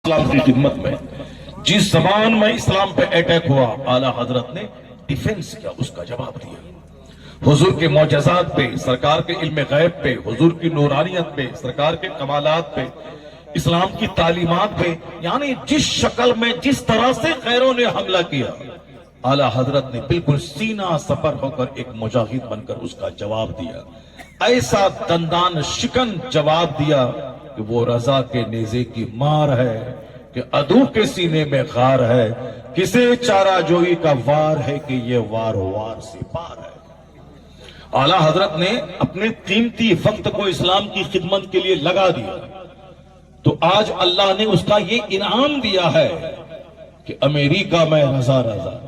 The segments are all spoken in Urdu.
اسلام کی خدمت میں جس زمان میں اسلام پہ اٹیک ہوا اعلیٰ حضرت نے ڈیفنس کیا، اس کا جواب دیا۔ حضور کے معجزات پہ، سرکار کے علم غیب پہ، حضور کی نورانیت پہ، سرکار کے کمالات پہ، اسلام کی تعلیمات پہ، یعنی جس شکل میں جس طرح سے خیروں نے حملہ کیا، اعلیٰ حضرت نے بالکل سینہ سپر ہو کر ایک مجاہد بن کر اس کا جواب دیا۔ ایسا دندان شکن جواب دیا کہ وہ رضا کے نیزے کی مار ہے کہ عدو کے سینے میں غار ہے، کسے چارہ جوئی کا وار ہے کہ یہ وار وار سے پار ہے۔ اعلیٰ حضرت نے اپنے قیمتی وقت کو اسلام کی خدمت کے لیے لگا دیا، تو آج اللہ نے اس کا یہ انعام دیا ہے کہ امریکہ میں رضا رضا،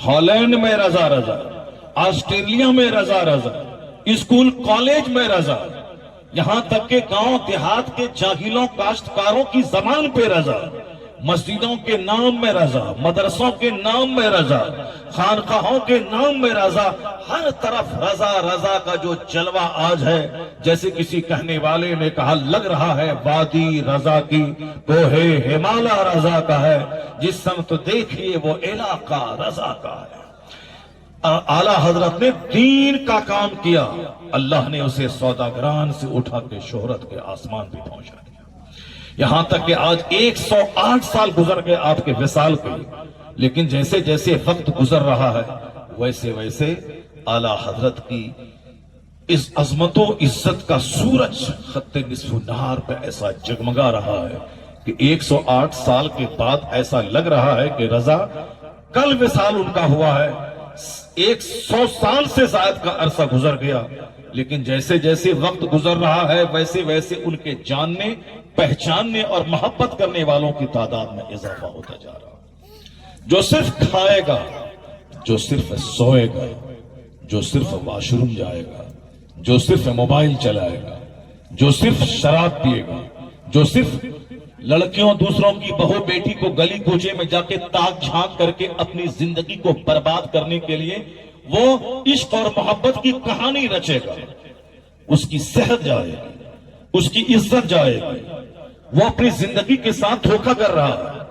ہالینڈ میں رضا رضا، آسٹریلیا میں رضا رضا، اسکول کالج میں رضا، یہاں تک کہ گاؤں دیہات کے جاہلوں کاشتکاروں کی زبان پہ رضا، مسجدوں کے نام میں رضا، مدرسوں کے نام میں رضا، خانقاہوں کے نام میں رضا، ہر طرف رضا رضا کا جو جلوہ آج ہے، جیسے کسی کہنے والے نے کہا لگ رہا ہے وادی رضا کی کوہ ہمالا رضا کا ہے، جس سمت دیکھیے وہ علاقہ رضا کا ہے۔ اعلیٰ حضرت نے دین کا کام کیا، اللہ نے اسے سوداگران سے اٹھا کے شہرت کے آسمان پہ پہنچا دیا، یہاں تک کہ آج 108 سال گزر گئے آپ کے وصال کے، لیکن جیسے جیسے وقت گزر رہا ہے ویسے ویسے اعلیٰ حضرت کی اس عظمت و عزت کا سورج خط نصف نہار پہ ایسا جگمگا رہا ہے کہ 108 سال کے بعد ایسا لگ رہا ہے کہ رضا کل وصال ان کا ہوا ہے، 100 سال سے زائد کا عرصہ گزر گیا، لیکن جیسے جیسے وقت گزر رہا ہے ویسے ویسے ان کے جاننے، پہچاننے اور محبت کرنے والوں کی تعداد میں اضافہ ہوتا جا رہا ہے۔ جو صرف کھائے گا، جو صرف سوئے گا، جو صرف واش روم جائے گا، جو صرف موبائل چلائے گا، جو صرف شراب پیے گا، جو صرف لڑکیوں دوسروں کی بہو بیٹی کو گلی کوچے میں جا کے تاک جھانک کر کے اپنی زندگی کو برباد کرنے کے لیے وہ عشق اور محبت کی کہانی رچے گا، اس کی صحت جائے گی، اس کی عزت جائے گی، وہ اپنی زندگی کے ساتھ دھوکہ کر رہا ہے،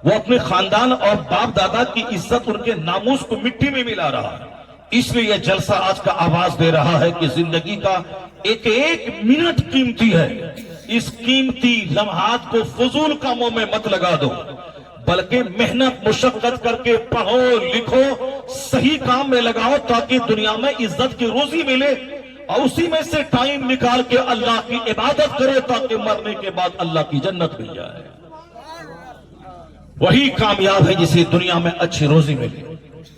وہ اپنے خاندان اور باپ دادا کی عزت، ان کے ناموس کو مٹی میں ملا رہا ہے۔ اس لیے یہ جلسہ آج کا آواز دے رہا ہے کہ زندگی کا ایک ایک منٹ قیمتی ہے، اس قیمتی لمحات کو فضول کاموں میں مت لگا دو، بلکہ محنت مشقت کر کے پڑھو لکھو، صحیح کام میں لگاؤ تاکہ دنیا میں عزت کی روزی ملے، اور اسی میں سے ٹائم نکال کے اللہ کی عبادت کرو تاکہ مرنے کے بعد اللہ کی جنت مل جائے۔ وہی کامیاب ہے جسے دنیا میں اچھی روزی ملے،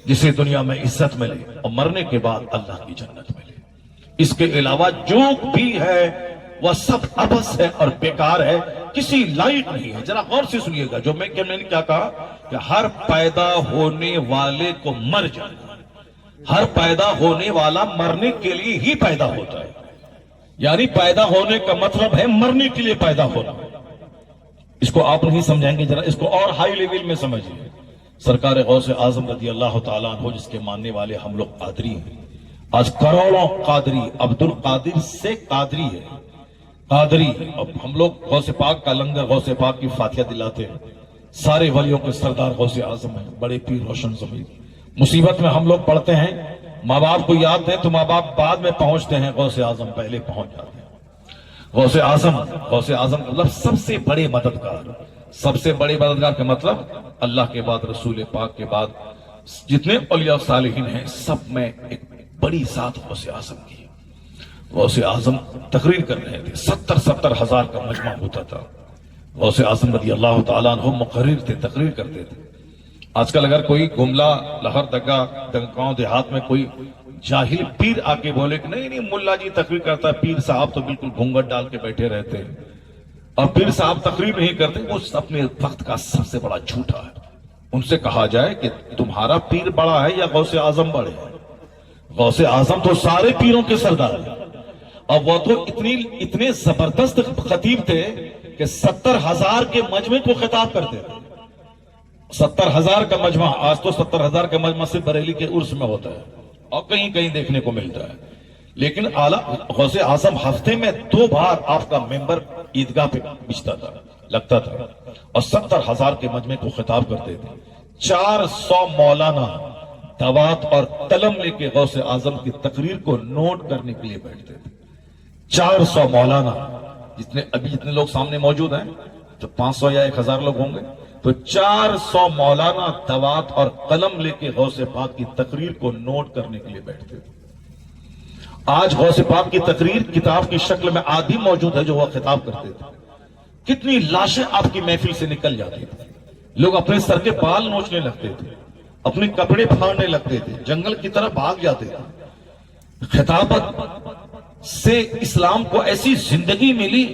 جسے دنیا میں عزت ملے اور مرنے کے بعد اللہ کی جنت ملے۔ اس کے علاوہ جو بھی ہے وہ سب عبث ہے اور بیکار ہے، کسی لائق نہیں ہے۔ ذرا غور سے سنیے گا جو میں نے کیا کہا کہ ہر پیدا ہونے والے کو مر جانا، ہر پیدا ہونے والا مرنے کے لیے ہی پیدا ہوتا ہے، یعنی پیدا ہونے کا مطلب ہے مرنے کے لیے پیدا ہونا۔ اس کو آپ نہیں سمجھیں گے، ذرا اس کو اور ہائی لیول میں سمجھیے۔ سرکار غوث اعظم رضی اللہ تعالیٰ عنہ جس کے ماننے والے ہم لوگ قادری ہیں، آج کروڑوں قادری، عبد القادر سے قادری ہے، قادری، اب ہم لوگ غوث پاک کا لنگر، غوث پاک کی فاتحہ دلاتے ہیں، سارے ولیوں کے سردار غوث اعظم ہیں، بڑے پیر روشن ضمیر۔ مصیبت میں ہم لوگ پڑھتے ہیں، ماں باپ کو یاد ہے تو ماں باپ بعد میں پہنچتے ہیں، غوث اعظم پہلے پہنچ جاتے ہیں۔ غوث اعظم مطلب سب سے بڑے مددگار، سب سے بڑے مددگار کا مطلب اللہ کے بعد، رسول پاک کے بعد جتنے اولیاء صالحین ہیں سب میں ایک بڑی ذات غوث اعظم کی۔ غوث اعظم تقریر کر رہے تھے، 70 ہزار کا مجمع ہوتا تھا۔ غوث اعظم رضی اللہ تعالیٰ عنہ مقرر تھے، تقریر کرتے تھے۔ آج کل اگر کوئی گملا لہر دگا گاؤں دیہات میں کوئی جاہل پیر آ کے بولے کہ نہیں ملا جی تقریر کرتا ہے، پیر صاحب تو بالکل گھونگھٹ ڈال کے بیٹھے رہتے ہیں اور پیر صاحب تقریر نہیں کرتے، وہ اپنے وقت کا سب سے بڑا جھوٹا ہے۔ ان سے کہا جائے کہ تمہارا پیر بڑا ہے یا غوث اعظم بڑے ہیں؟ غوث اعظم تو سارے پیروں کے سردار ہیں، اور وہ تو اتنے زبردست خطیب تھے کہ 70 ہزار کے مجمع کو خطاب کرتے تھے۔ 70 ہزار کا مجمع، آج تو 70 ہزار کا مجمع سے بریلی کے عرس میں ہوتا ہے اور کہیں کہیں دیکھنے کو ملتا ہے، لیکن اعلیٰ غوث اعظم ہفتے میں 2 بار آپ کا ممبر عیدگاہ پہ بچتا تھا، لگتا تھا اور 70,000 کے مجمع کو خطاب کرتے تھے. 400 مولانا دوات اور قلم لے کے غوث اعظم کی تقریر کو نوٹ کرنے کے لیے بیٹھتے تھے. 400 مولانا، جتنے لوگ سامنے موجود ہیں، جو 500 یا 1000 لوگ ہوں گے، تو 400 مولانا دوات اور قلم لے کے غوث پاک کی تقریر کو نوٹ کرنے کے لیے بیٹھتے تھے. آج غوث پاک کی تقریر کتاب کی شکل میں آدھی موجود ہے جو وہ خطاب کرتے تھے. کتنی لاشیں آپ کی محفل سے نکل جاتی تھی. لوگ اپنے سر کے بال نوچنے لگتے تھے، اپنے کپڑے پھاڑنے لگتے تھے، جنگل کی طرف بھاگ جاتے تھے. خطابت سے اسلام کو ایسی زندگی ملی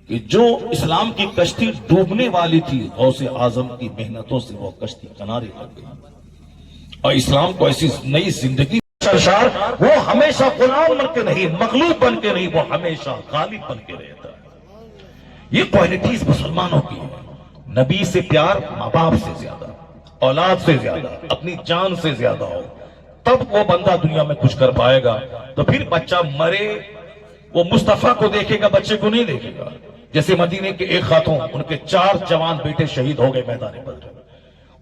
کہ جو اسلام کی کشتی ڈوبنے والی تھی، غوث اعظم کی محنتوں سے وہ کشتی کنارے لگ گئی اور اسلام کو ایسی نئی زندگی. سرشار وہ ہمیشہ غلام بن کے نہیں، مغلوب بن کے نہیں، وہ ہمیشہ غالب بن کے رہتا ہے. یہ کوالٹیز مسلمانوں کی ہے. نبی سے پیار ماں باپ سے زیادہ، اولاد سے زیادہ، اپنی جان سے زیادہ ہو، تب وہ بندہ دنیا میں کچھ کر پائے گا. تو پھر بچہ مرے وہ مصطفیٰ کو دیکھے گا، بچے کو نہیں دیکھے گا. جیسے مدینے کے ایک خاتون، ان کے 4 جوان بیٹے شہید ہو گئے میدان بدر.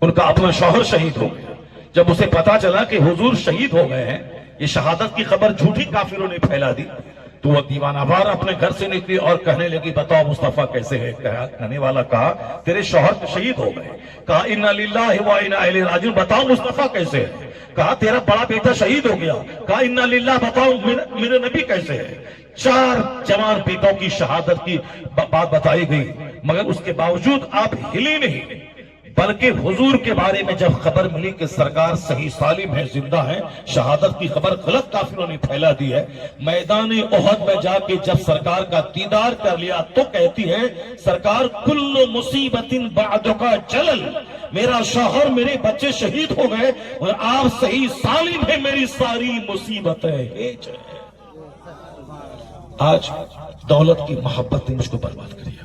ان کا اپنا شوہر شہید ہو گیا. جب اسے پتا چلا کہ حضور شہید ہو گئے ہیں، یہ شہادت کی خبر جھوٹی کافروں نے پھیلا دی، تو وہ دیوانہ وار اپنے گھر سے نکلی اور کہنے لگی بتاؤ مصطفیٰ کیسے ہے. کہنے والا کہا تیرے شوہر شہید ہو گئے. کہا انا للہ و انا الیہ راجعون، بتاؤ مصطفیٰ کیسے ہے. کہا تیرا بڑا بیٹا شہید ہو گیا. کہا انا للہ، بتاؤ میرے نبی کیسے ہے. 4 جوان بیٹوں کی شہادت کی بات بتائی گئی، مگر اس کے باوجود آپ ہلی نہیں، بلکہ حضور کے بارے میں جب خبر ملی کہ سرکار صحیح سالم ہے، زندہ ہے، شہادت کی خبر غلط کافروں نے پھیلا دی ہے. میدان احد میں جا کے جب سرکار کا دیدار کر لیا تو کہتی ہے سرکار کل مصیبت بعدک جلل، میرا شوہر میرے بچے شہید ہو گئے اور آپ صحیح سالم ہے، میری ساری مصیبتیں ہیج ہے. آج دولت کی محبت نے مجھ کو برباد کر دیا،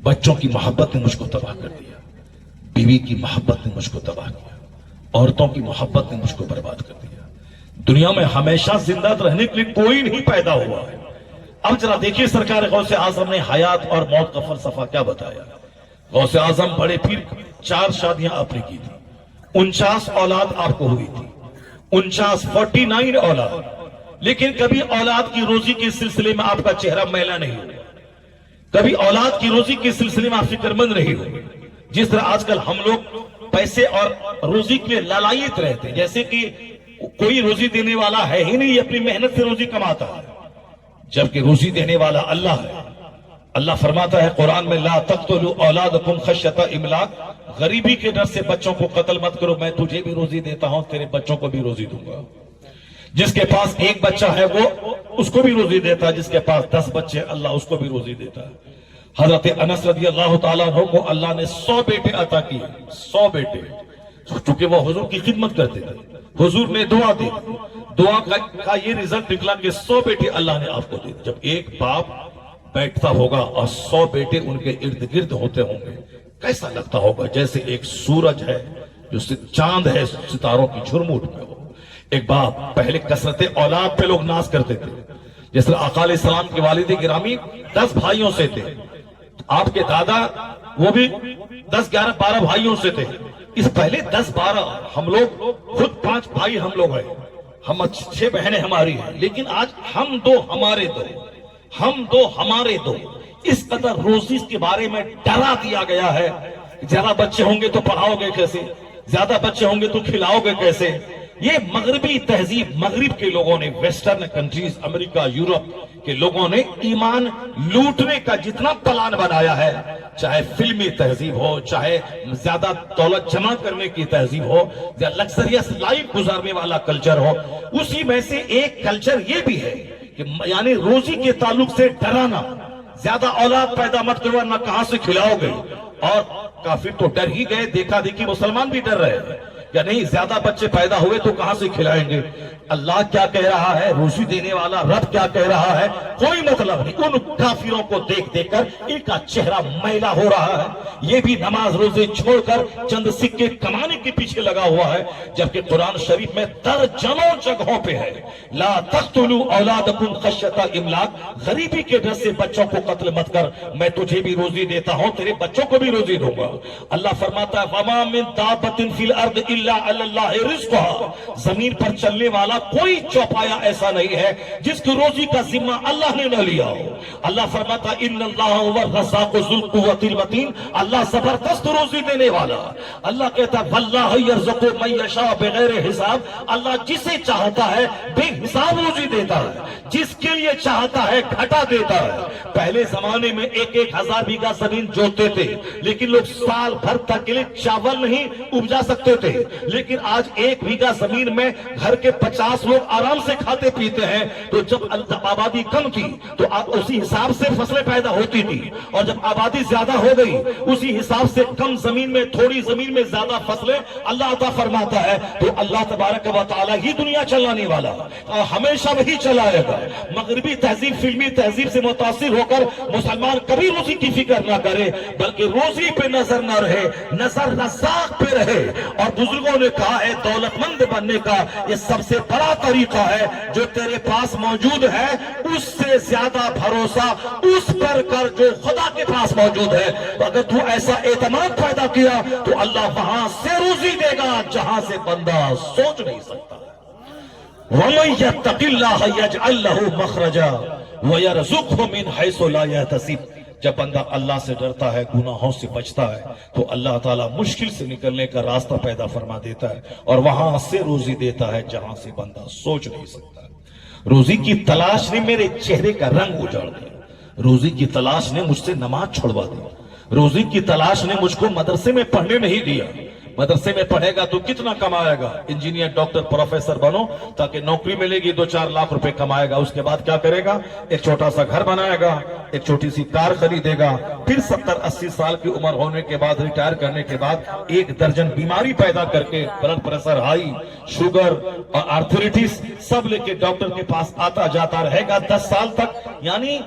بچوں کی محبت نے مجھ کو تباہ کر دیا، بیوی کی محبت نے مجھ کو تباہ کیا، عورتوں کی محبت نے مجھ کو برباد کر دیا. دنیا میں ہمیشہ زندہ رہنے کے لیے کوئی نہیں پیدا ہوا ہے. اب ذرا دیکھیے سرکار غوث اعظم نے حیات اور موت کا فلسفہ کیا بتایا. غوث اعظم بڑے پیر 4 شادیاں آپ نے کی تھی، 49 اولاد آپ کو ہوئی تھی، 49 اولاد. لیکن کبھی اولاد کی روزی کے سلسلے میں آپ کا چہرہ میلا نہیں ہوا، کبھی اولاد کی روزی کے سلسلے میں آپ فکر مند نہیں ہوئے. جس طرح آج کل ہم لوگ پیسے اور روزی کے لیے لالائیت رہتے ہیں، جیسے کہ کوئی روزی دینے والا ہے ہی نہیں، یہ اپنی محنت سے روزی کماتا ہے، جبکہ روزی دینے والا اللہ ہے. اللہ فرماتا ہے قرآن میں لا تقتلوا اولادکم خشیۃ املاق، غریبی کے ڈر سے بچوں کو قتل مت کرو، میں تجھے بھی روزی دیتا ہوں، تیرے بچوں کو بھی روزی دوں گا. جس کے پاس 1 بچہ ہے وہ اس کو بھی روزی دیتا ہے، جس کے پاس 10 بچے اللہ اس کو بھی روزی دیتا ہے. حضرت انس رضی اللہ تعالیٰ عنہ کو اللہ نے 100 بیٹے عطا کیے، 100 بیٹے، چونکہ وہ حضور کی خدمت کرتے تھے. حضور نے دعا دی، دعا کا یہ رزلٹ نکلا کہ 100 بیٹے اللہ نے آپ کو دی. جب ایک باپ بیٹھتا ہوگا اور 100 بیٹے ان کے ارد گرد ہوتے ہوں گے، کیسا لگتا ہوگا؟ جیسے ایک سورج ہے جو چاند ہے ستاروں کی جھرمٹ میں ہو. ایک باپ، پہلے کثرت اولاد پہ لوگ ناز کرتے تھے. جس طرح آقا علیہ السلام کے والد گرامی 10 بھائیوں سے تھے، آپ کے دادا وہ بھی 10 11 12 بھائیوں سے تھے. اس پہلے 10 12 ہم لوگ خود 5 بھائی ہم لوگ ہیں، ہم 6 بہنیں ہماری ہیں، لیکن آج ہم 2 ہمارے 2، ہم 2 ہمارے 2. اس قدر روزی کے بارے میں ڈرا دیا گیا ہے. زیادہ بچے ہوں گے تو پڑھاؤ گے کیسے، زیادہ بچے ہوں گے تو کھلاؤ گے کیسے. یہ مغربی تہذیب، مغرب کے لوگوں نے، ویسٹرن کنٹریز، امریکہ، یورپ کے لوگوں نے ایمان لوٹنے کا جتنا پلان بنایا ہے، چاہے فلمی تہذیب ہو، چاہے زیادہ دولت جمع کرنے کی تہذیب ہو، یا لگزریس لائف گزارنے والا کلچر ہو، اسی میں سے ایک کلچر یہ بھی ہے کہ یعنی روزی کے تعلق سے ڈرانا. زیادہ اولاد پیدا مت کرو ورنہ کہاں سے کھلاؤ گے. اور کافر تو ڈر ہی گئے، دیکھا دیکھی مسلمان بھی ڈر رہے ہیں. یا نہیں زیادہ بچے پیدا ہوئے تو کہاں سے کھلائیں گے؟ اللہ کیا کہہ رہا ہے، روزی دینے والا رب کیا کہہ رہا ہے، کوئی مطلب نہیں۔ ان کافروں کو دیکھ دیکھ کر ان کا چہرہ میلا ہو رہا ہے، یہ بھی نماز روزے چھوڑ کر چند سکے کمانے کے پیچھے لگا ہوا ہے، جبکہ قرآن شریف میں درجنوں جگہوں پہ ہے لا تقتلوا اولادکم خشیۃ املاق، غریبی کے ڈر سے بچوں کو قتل مت کر، میں تجھے بھی روزی دیتا ہوں، تیرے بچوں کو بھی روزی دوں گا۔ اللہ فرماتا ہے وما من دابۃ فی الارض الا علی اللہ رزقها، زمین پر چلنے والا کوئی چوپایا ایسا نہیں ہے جس کی روزی کا ذمہ اللہ نے نہ لیا ہو۔ اللہ فرماتا ان اللہ هو الرزاق ذو القوۃ المتین، اللہ زبردست روزی دینے والا۔ اللہ کہتا ہے واللہ یرزق من یشاء بغیر حساب، اللہ جسے چاہتا ہے بے حساب روزی دیتا ہے، جس کے لیے چاہتا ہے گھٹا دیتا ہے۔ پہلے زمانے میں 1,000 بیگھہ زمین جوتے تھے، لیکن لوگ سال بھر تک کے لیے چاول نہیں اپجا سکتے تھے، لیکن آج 1 بیگھہ زمین میں گھر کے 50 لوگ آرام سے کھاتے پیتے ہیں۔ تو جب آبادی کم تھی تو اسی حساب سے فصلیں پیدا ہوتی تھی، اور جب آبادی زیادہ ہو گئی اسی حساب سے کم زمین میں تھوڑی زمین میں زیادہ فصلیں اللہ عطا فرماتا ہے۔ تو اللہ تبارک و تعالی ہی دنیا چلانے والا اور ہمیشہ وہی چلائے گا۔ مغربی تہذیب فلمی تہذیب سے متاثر ہو کر مسلمان کبھی روزی کی فکر نہ کرے، بلکہ روزی پہ نظر نہ رہے، نظر رزاق پہ رہے۔ اور بزرگوں نے کہا ہے دولت مند بننے کا یہ سب سے بڑا طریقہ ہے جو تیرے پاس موجود ہے اس سے زیادہ بھروسہ اس پر کر جو خدا کے پاس موجود ہے۔ تو اگر تو ایسا اعتماد پیدا کیا تو اللہ وہاں سے روزی دے گا جہاں سے بندہ سوچ نہیں سکتا۔ وَمَن يَتَّقِ اللَّهَ يَجْعَل لَّهُ مَخْرَجًا وَيَرْزُقْهُ مِنْ حَيْثُ لَا يَحْتَسِبُ، جب بندہ اللہ سے ڈرتا ہے، گناہوں سے بچتا ہے، تو اللہ تعالیٰ مشکل سے نکلنے کا راستہ پیدا فرما دیتا ہے اور وہاں سے روزی دیتا ہے جہاں سے بندہ سوچ نہیں سکتا۔ روزی کی تلاش نے میرے چہرے کا رنگ اجاڑ دیا، روزی کی تلاش نے مجھ سے نماز چھڑوا دی، روزی کی تلاش نے مجھ کو مدرسے میں پڑھنے نہیں دیا۔ مدرسے میں پڑھے گا تو کتنا کمائے گا؟ انجینئر، ڈاکٹر، پروفیسر بنو تاکہ نوکری ملے گی، 2-4 لاکھ روپے کمائے گا۔ اس کے بعد کیا کرے گا؟ ایک چھوٹا سا گھر بنائے گا، ایک چھوٹی سی کار خریدے گا، پھر 70-80 سال کی عمر ہونے کے بعد، ریٹائر کرنے کے بعد 1 درجن بیماری پیدا کر کے بلڈ پریشر ہائی، شوگر اور آرتھرائٹس سب لے کے ڈاکٹر کے پاس آتا جاتا رہے گا 10 سال تک، یعنی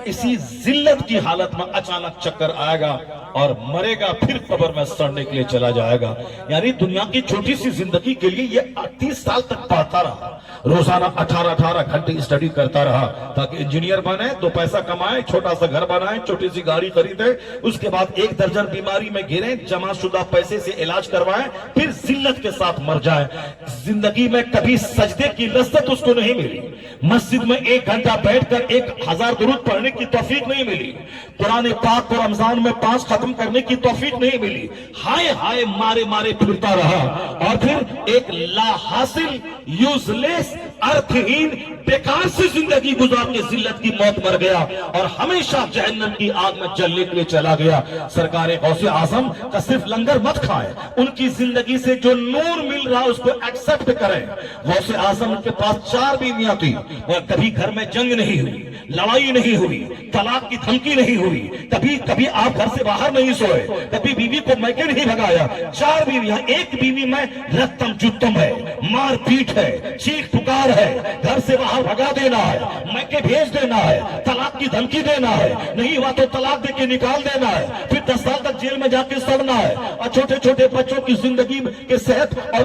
اسی ذلت کی حالت میں اچانک چکر آئے گا اور مرے گا، پھر قبر میں سڑنے کے لیے چلا جائے گا۔ یعنی دنیا کی چھوٹی سی زندگی کے لیے یہ 30 سال تک پڑھتا رہا، روزانہ 18 گھنٹے اسٹڈی کرتا رہا تاکہ انجینئر بنے، 2 پیسہ کمائے، چھوٹا سا گھر بنائے، چھوٹی سی گاڑی خریدے، اس کے بعد 1 درجن بیماری میں گرے، جمع شدہ پیسے سے علاج کروائے، پھر ذلت کے ساتھ مر جائے۔ زندگی میں کبھی سجدے کی لذت اس کو نہیں ملی، مسجد میں 1 گھنٹہ بیٹھ کر 1000 درود پڑھنے کی توفیق نہیں ملی، قرآن پاک کو رمضان میں 5 ختم کرنے کی توفیق نہیں ملی، ہائے ہائے مارے مارے پھرتا رہا، اور پھر ایک لا حاصل، یوز لیس، ارتھہین، بیکار سی زندگی گزار کے ذلت کی موت مر گیا اور ہمیشہ جہنم کی آگ میں جلنے کے لیے چلا گیا۔ سرکار غوث اعظم کا صرف لنگر مت کھائیں، ان کی زندگی سے جو نور مل رہا اس کو ایکسپٹ کریں۔ غوث اعظم کے پاس 4 بیویاں تھیں، اور کبھی گھر میں جنگ نہیں ہوئی، لڑائی نہیں ہوئی، طلاق کی دھمکی نہیں ہوئی، کبھی آپ گھر سے باہر نہیں سوئے، کبھی بیوی کو میکے نہیں بھگایا۔ 4 بیویاں، ایک بیوی میں رتم جتم ہے، مار پیٹ ہے، چیخ پکار ہے، گھر سے باہر بھگا دینا ہے، میکے بھیج دینا ہے، طلاق کی دھمکی دینا ہے، نہیں ہوا تو طلاق دے کے نکال دینا ہے، پھر 10 سال تک جیل میں جا کے سڑنا ہے، اور چھوٹے چھوٹے بچوں کی زندگی کے صحت اور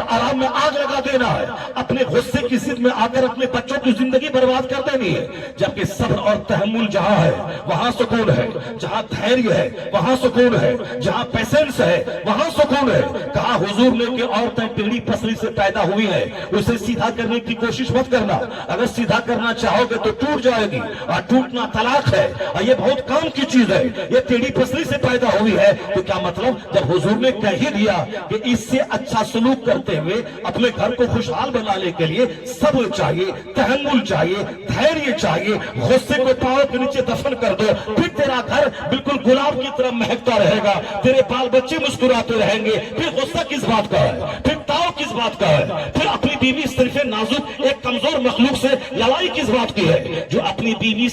آرام میں آگ لگا دینا ہے، اپنے غصے کی ضد میں آ کر اپنے بچوں کی زندگی برباد کر دینی ہے۔ جبکہ صبر اور تحمل جہاں ہے وہاں سکون ہے، جہاں دھیریہ ہے وہاں سکون ہے، جہاں پیشنس ہے وہاں سکون ہے۔ کہا حضور نے کہ عورتیں ٹیڑھی پسلی سے پیدا ہوئی ہیں، اسے سیدھا کرنے کی کوشش مت کرنا، اگر سیدھا کرنا چاہو گے تو ٹوٹ جائے گی، اور ٹوٹنا طلاق ہے، اور یہ بہت کام کی چیز ہے۔ یہ ٹیڑھی پسلی سے پیدا ہوئی ہے تو کیا مطلب؟ جب حضور نے کہہ ہی دیا کہ اس سے اچھا سلوک کرتے ہوئے اپنے گھر کو خوشحال بنانے کے لیے صبر چاہیے، تحمل چاہیے، دھیریہ چاہیے، غصے کو پاؤں کے نیچے دفن کر دو، پھر تیرا گھر بالکل گلاب کی طرح مہکتا رہے گا، تیرے بال بچے مسکراتے رہیں گے، پھر غصہ کس بات کا ہے؟ پھر تاؤ کس بات کا ہے؟ پھر اپنی بیوی صرف نازک ایک کمزور مخلوق سے لڑائی کس بات کی ہے؟ جو اپنی بیوی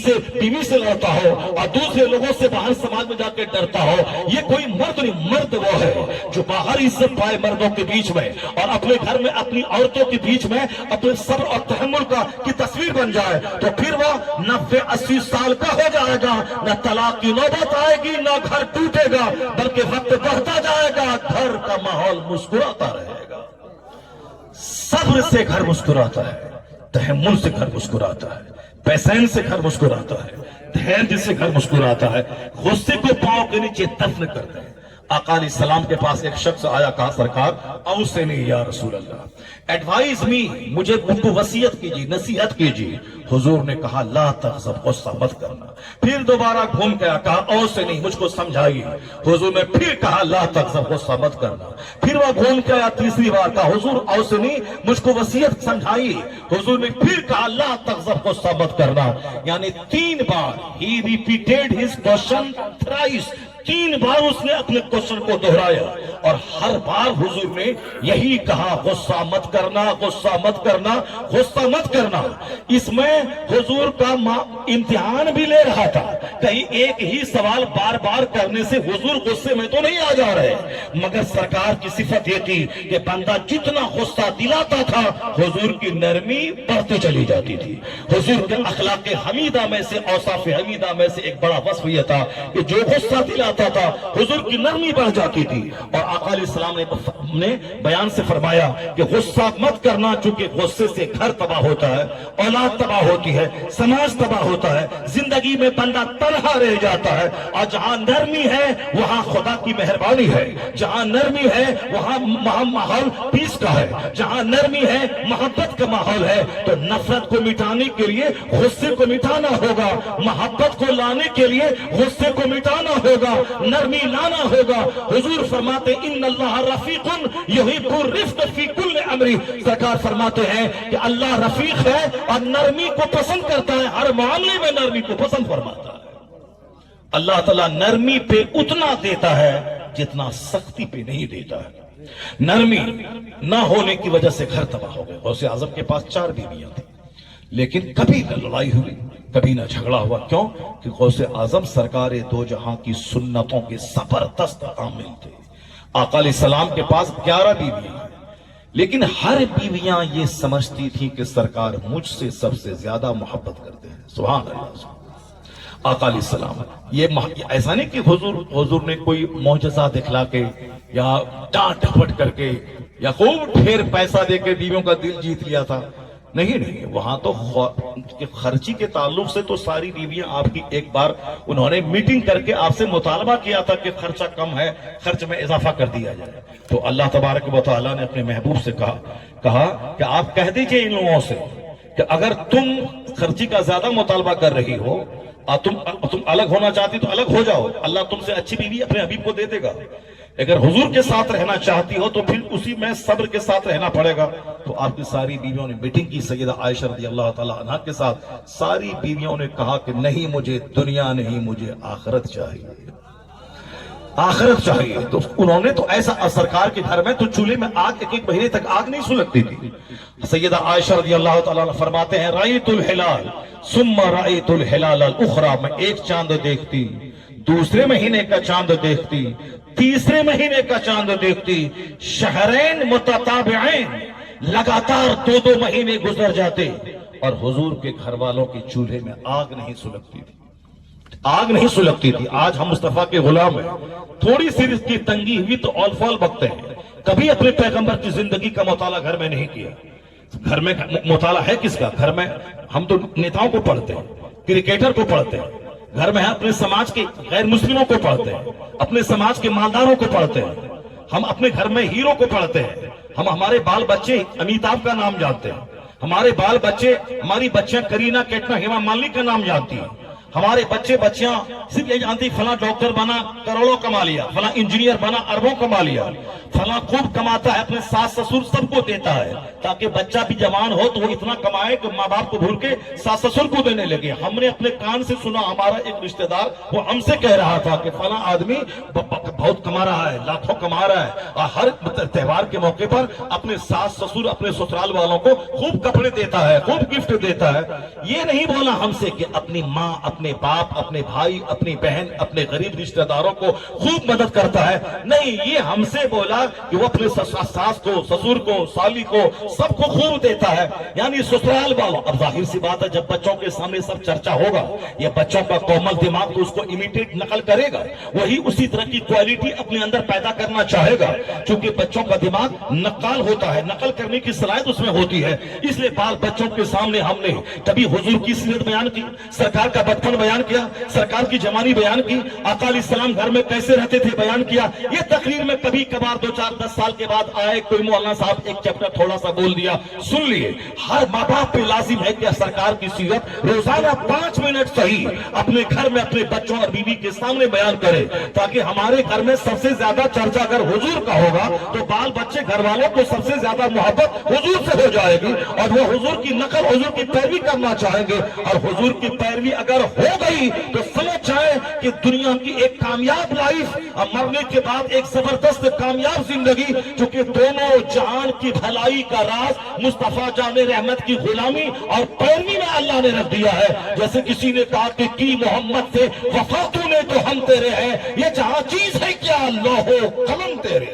سے لڑتا ہو اور دوسرے لوگوں سے باہر سماج میں جا کے ڈرتا ہو، یہ کوئی مرد نہیں، مرد وہ ہے جو باہر عزت پائے مردوں کے بیچ میں اور اپنے گھر میں اپنی عورتوں کے بیچ میں اپنے صبر اور تحمل کی تصویر بن جائے تو پھر وہ 90-80 سال کا ہو جائے گا، نہ طلاق کی نوبت آئے گی، نہ گھر ٹوٹے گا، بلکہ وقت بڑھتا جائے گا، گھر کا ماحول مسکراتا رہے گا۔ صبر سے گھر مسکراتا ہے، تحمل سے گھر مسکراتا ہے، پیشنس سے گھر مسکراتا ہے، دھیرج سے گھر مسکراتا ہے، غصے کو پاؤں کے نیچے دفن کرتے ہیں۔ آقا علیہ السلام کے پاس ایک شخص آیا، کہا سرکار اوصنی یا رسول اللہ، ایڈوائز می، مجھے ان کو وصیت کیجیے، نصیحت کیجیے۔ حضور نے کہا لا تغضب، غصہ مت کرنا۔ پھر دوبارہ گھوم کے کہا اوصنی، مجھ کو سمجھائیے۔ حضور نے پھر کہا لا تغضب، غصہ مت کرنا۔ پھر وہ گھوم کے آیا، تیسری بار کہا حضور اوصنی، مجھ کو وصیت سمجھائیے۔ حضور نے پھر کہا لا تغضب، غصہ مت کرنا۔ یعنی 3 بار ہی ریپیٹیڈ ہز کوشچن تھرائس، 3 بار اس نے اپنے کوشچن کو دہرایا اور ہر بار حضور نے یہی کہا غصہ مت کرنا، غصہ مت کرنا، غصہ مت کرنا۔ اس میں حضور کا امتحان بھی لے رہا تھا، کہیں ایک ہی سوال بار بار کرنے سے حضور غصے میں تو نہیں آ جا رہے، مگر سرکار کی صفت یہ تھی کہ بندہ جتنا غصہ دلاتا تھا حضور کی نرمی بڑھتی چلی جاتی تھی۔ حضور کے اخلاق حمیدہ میں سے، اوصاف حمیدہ میں سے ایک بڑا وصف یہ تھا کہ جو غصہ دلاتا تھا حضور کی نرمی بڑھ جاتی تھی۔ اور آقا علیہ السلام نے بیان سے فرمایا کہ غصہ مت کرنا، چونکہ غصے سے گھر تباہ ہوتا ہے، اولاد تباہ ہوتی ہے، سماج تباہ ہوتا ہے، زندگی میں بندہ تنہا رہ جاتا ہے۔ اور جہاں نرمی ہے وہاں خدا کی مہربانی ہے، جہاں نرمی ہے وہاں ماحول پیس کا ہے، جہاں نرمی ہے محبت کا ماحول ہے۔ تو نفرت کو مٹانے کے لیے غصے کو مٹانا ہوگا، محبت کو لانے کے لیے غصے کو مٹانا ہوگا، نرمی لانا ہوگا۔ حضور فرماتے ان اللہ رفیق یحب الرفق فی کل امر، سرکار فرماتے ہیں کہ اللہ رفیق ہے اور نرمی کو پسند کرتا ہے، ہر معاملے میں نرمی کو پسند فرماتا ہے۔ اللہ تعالیٰ نرمی پہ اتنا دیتا ہے جتنا سختی پہ نہیں دیتا ہے۔ نرمی نہ ہونے کی وجہ سے گھر تباہ ہو گئے۔ غوث اعظم کے پاس 4 بیویاں تھیں، لیکن کبھی نہ لڑائی ہوئی، کبھی نہ جھگڑا ہوا۔ کیوں؟ کہ غوث اعظم سرکار دو جہاں کی سنتوں کے زبردست عامل تھے۔ آقا علیہ السلام کے پاس 11 بیویاں ہیں، لیکن ہر بیویاں یہ سمجھتی تھی کہ سرکار مجھ سے سب سے زیادہ محبت کرتے ہیں۔ سبحان اللہ۔ آقا علیہ السلام یہ ایسا نہیں کہ حضور نے کوئی معجزہ دکھلا کے یا ڈانٹ ڈپٹ کر کے یا خوب ڈھیر پیسہ دے کے بیویوں کا دل جیت لیا تھا، نہیں، وہاں تو خرچی کے تعلق سے تو ساری بیویاں آپ کی ایک بار انہوں نے میٹنگ کر کے آپ سے مطالبہ کیا تھا کہ خرچہ کم ہے، خرچ میں اضافہ کر دیا جائے۔ تو اللہ تبارک و تعالیٰ نے اپنے محبوب سے کہا کہ آپ کہہ دیجئے ان لوگوں سے کہ اگر تم خرچی کا زیادہ مطالبہ کر رہی ہو اور تم الگ ہونا چاہتی تو الگ ہو جاؤ، اللہ تم سے اچھی بیوی اپنے حبیب کو دے دے گا۔ اگر حضور کے ساتھ رہنا چاہتی ہو تو پھر اسی میں صبر کے ساتھ رہنا پڑے گا۔ تو آپ کی ساری بیویوں نے میٹنگ کی، سیدہ عائشہ رضی اللہ تعالیٰ عنہ کے ساتھ ساری بیویوں نے کہا کہ نہیں، مجھے دنیا نہیں، مجھے آخرت چاہیے، آخرت چاہیے۔ تو انہوں نے تو ایسا، سرکار کے گھر میں تو چولہے میں آگ ایک مہینے تک آگ نہیں سلگتی تھی۔ سیدہ عائشہ رضی اللہ تعالیٰ عنہ فرماتے ہیں رأیت الہلال ثم رأیت الہلال الاخری، میں ایک چاند دیکھتی، دوسرے مہینے کا چاند دیکھتی، تیسرے مہینے کا چاند دیکھتی، شہرین متتابعین، لگاتار 2 مہینے گزر جاتے اور حضور کے گھر والوں کے چولہے میں آگ نہیں سلگتی تھی، آگ نہیں سلگتی تھی۔ آج ہم مصطفیٰ کے غلام ہیں، تھوڑی سی رزق کی تنگی ہوئی تو اول فول بکتے ہیں، کبھی اپنے پیغمبر کی زندگی کا مطالعہ گھر میں نہیں کیا۔ گھر میں مطالعہ ہے کس کا؟ گھر میں ہم تو نیتاؤں کو پڑھتے ہیں، کرکٹر کو پڑھتے ہیں، گھر میں اپنے سماج کے غیر مسلموں کو پڑھتے ہیں، اپنے سماج کے مالداروں کو پڑھتے ہیں، ہم اپنے گھر میں ہیرو کو پڑھتے ہیں، ہمارے بال بچے امیتابھ کا نام جانتے ہیں، ہمارے بال بچے، ہماری بچیاں کرینہ کیٹنا، ہیما مالنی کا نام جانتی ہیں، ہمارے بچیاں صرف یہ جانتی فلاں ڈاکٹر بنا کروڑوں کما لیا، فلاں انجینئر بنا اربوں کما لیا، فلاں خوب کماتا ہے، اپنے ساس سسر سب کو دیتا ہے تاکہ بچہ بھی جوان ہو تو وہ اتنا کمائے کہ ماں باپ کو بھول کے ساس سسر کو دینے لگے۔ ہم نے اپنے کان سے سنا، ہمارا ایک رشتہ دار وہ ہم سے کہہ رہا تھا کہ فلاں آدمی بہت کما رہا ہے، لاکھوں کما رہا ہے اور ہر تہوار کے موقع پر اپنے ساس سسر اپنے سسرال والوں کو خوب کپڑے دیتا ہے، خوب گفٹ دیتا ہے۔ یہ نہیں بولا ہم سے کہ اپنی ماں اپنے باپ، اپنے بھائی، اپنی بہن، اپنے غریب رشتہ داروں کو خوب مدد کرتا ہے. نہیں، یہ ہم سے بولا کہ وہ اپنے ساس کو، سسر کو، سالی کو، سب کو خوب دیتا ہے. یعنی سسرال والوں. اب ظاہر سی بات ہے، جب بچوں کے سامنے سب چرچا ہوگا، یہ بچوں کا کومل دماغ تو اس کو امیٹیٹ نقل کرے گا، وہی اسی طرح کی کوالٹی اپنے اندر پیدا کرنا چاہے گا. چونکہ بچوں کا دماغ نقال ہوتا ہے، نقل کرنے کی صلاحیت اس میں ہوتی ہے. اس لیے بال بچوں کے سامنے ہم نے کبھی حضور کی سیرت بیان کی، سرکار کا بچپن بیان کیا، سرکار کی جوانی بیان کی، آقا علیہ السلام گھر میں کیسے رہتے تھے بیان کیا. یہ تقریر میں کبھی کبھار 2 4 10 سال کے بعد آئے کوئی مولانا صاحب ایک چیپٹر تھوڑا سا بول دیا، سن لیے. ہر ماں باپ پہ لازم ہے کہ سرکار کی سیرت روزانہ 5 منٹ صحیح اپنے گھر میں اپنے بچوں اور بیوی کے سامنے بیان کرے، تاکہ ہمارے گھر میں سب سے زیادہ چرچا اگر حضور کا ہوگا تو بال بچے گھر والوں کو سب سے زیادہ محبت حضور سے ہو جائے گی، اور وہ حضور کی نقل، حضور کی پیروی کرنا چاہیں گے. اور حضور کی پیروی اگر ہو گئی تو سمجھ جائیں کہ دنیا کی ایک کامیاب لائف اور مرنے کے بعد ایک زبردست کامیاب زندگی، چونکہ دونوں جہان کی بھلائی کا راز مصطفیٰ جان رحمت کی غلامی اور پیروی میں اللہ نے رکھ دیا ہے. جیسے کسی نے کہا کہ کی محمد سے وفاتوں نے تو ہم تیرے ہیں، یہ جہاں چیز ہے کیا لوح و قلم تیرے.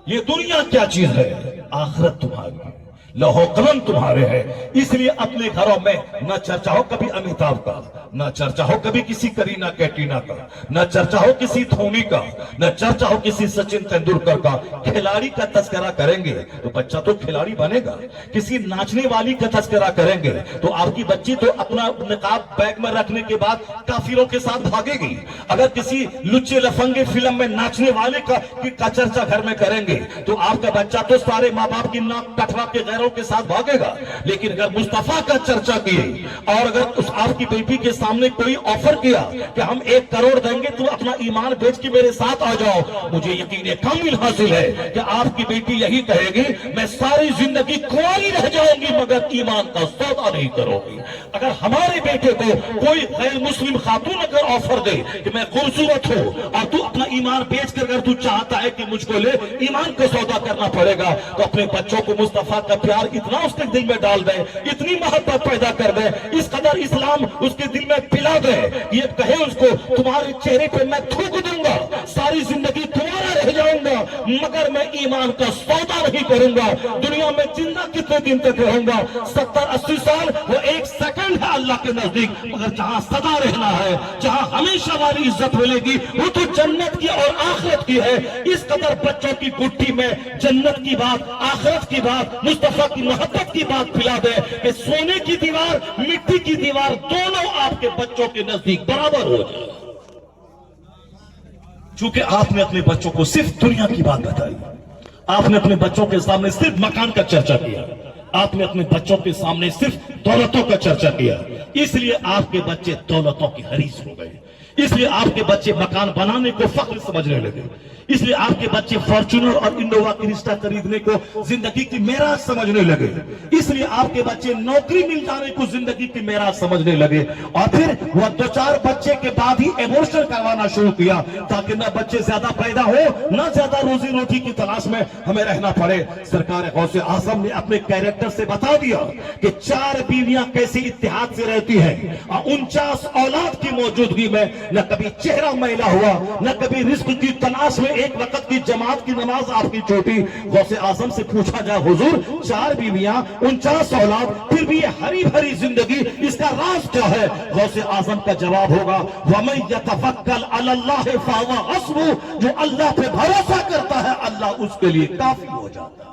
یہ دنیا کیا چیز ہے، آخرت تمہاری، لوح و قلم تمہارے ہے. اس لیے اپنے گھروں میں نہ چرچا ہو کبھی امیتابھ کا، نہ چرچا ہو کبھی کسی کرینا کیٹرینا کا، نہ چرچا ہو کسی دھونی کا، نہ چرچا ہو کسی سچن تندولکر کا. کھلاڑی کا تذکرہ کریں گے تو بچہ تو کھلاڑی بنے گا. کسی ناچنے والی کا تذکرہ کریں گے تو آپ کی بچی تو اپنا نقاب بیگ میں رکھنے کے بعد کافروں کے ساتھ بھاگے گی. اگر کسی لچے لفنگے فلم میں ناچنے والے کا چرچا گھر میں کریں گے تو آپ کا بچہ تو سارے ماں باپ کی ناک کٹوا کے غیروں کے ساتھ بھاگے گا. لیکن اگر مصطفیٰ کا چرچا کیے اور اگر اس آپ کی بیٹی کے سامنے کوئی آفر کیا کہ ہم 1 کروڑ دیں گے تو اپنا ایمان بیچ کے میرے ساتھ آ جاؤ، مجھے یقین کامل حاصل ہے کہ آپ کی بیٹی یہی کہے گی میں ساری زندگی کنواری رہ جاؤں گی مگر ایمان کا سودا نہیں کروں گی. اگر ہمارے بیٹے کو کوئی غیر مسلم خاتون اگر آفر دے کہ میں خوبصورت ہوں اور تو اپنا ایمان بیچ کر اگر تو چاہتا ہے کہ مجھ کو لے، ایمان کا سودا کرنا پڑے گا، تو اپنے بچوں کو مصطفیٰ کا پیار اتنا اس کے دل میں ڈال دے، اتنی محبت پیدا کر دے، اس قدر اسلام اس کے دل میں پلا دے، یہ کہے اس کو تمہارے چہرے پہ میں تھوک دوں گا، ساری زندگی تمہارا رہ جاؤں گا مگر میں ایمان کا سودا نہیں کروں گا. دنیا میں زندہ کتنے دن تک رہوں گا؟ 70-80 سال، وہ 1 سیکنڈ ہے اللہ کے نزدیک. مگر جہاں سدا رہنا ہے، جہاں ہمیشہ والی عزت ملے گی، وہ تو جنت کی اور آخرت کی ہے. اس قدر بچوں کی گٹھی میں جنت کی بات، آخرت کی بات، مصطفیٰ کی محبت کی بات پھیلا دے کہ سونے کی دیوار، مٹی کی دیوار دونوں آپ کے بچوں کے نزدیک برابر ہو جائے. چونکہ آپ نے اپنے بچوں کو صرف دنیا کی بات بتائی، آپ نے اپنے بچوں کے سامنے صرف مکان کا چرچا کیا، آپ نے اپنے بچوں کے سامنے صرف دولتوں کا چرچا کیا. اس لیے آپ کے بچے دولتوں کی حریص ہو گئے، اس لیے آپ کے بچے مکان بنانے کو فخر سمجھنے لگے، اس لیے آپ کے بچے فارچونر اور انووا کرسٹا خریدنے کو زندگی کی معراج سمجھنے لگے، اس لیے آپ کے بچے نوکری مل جانے کو زندگی کی معراج سمجھنے لگے. اور پھر وہ 2-4 بچے کے بعد ہی ایبورشن کروانا شروع کیا تاکہ نہ بچے زیادہ پیدا ہو، نہ زیادہ روزی روٹی کی تلاش میں ہمیں رہنا پڑے. سرکار غوث اعظم نے اپنے کیریکٹر سے بتا دیا کہ 4 بیویاں کیسے اتحاد سے رہتی ہیں اور 49 اولاد کی موجودگی میں نہ کبھی چہرہ میلا ہوا، نہ کبھی رزق کی تلاش میں ایک وقت کی جماعت کی نماز آپ کی چھوٹی. غوث اعظم سے پوچھا جائے حضور 4 بیویاں 49 اولاد پھر بھی یہ ہری بھری زندگی، اس کا راز کیا ہے؟ غوث اعظم کا جواب ہوگا وَمَن يَتَوَكَّلْ عَلَى اللَّهِ فَهُوَ حَسْبُهُ، جو اللہ پہ بھروسہ کرتا ہے اللہ اس کے لیے کافی ہو جاتا ہے.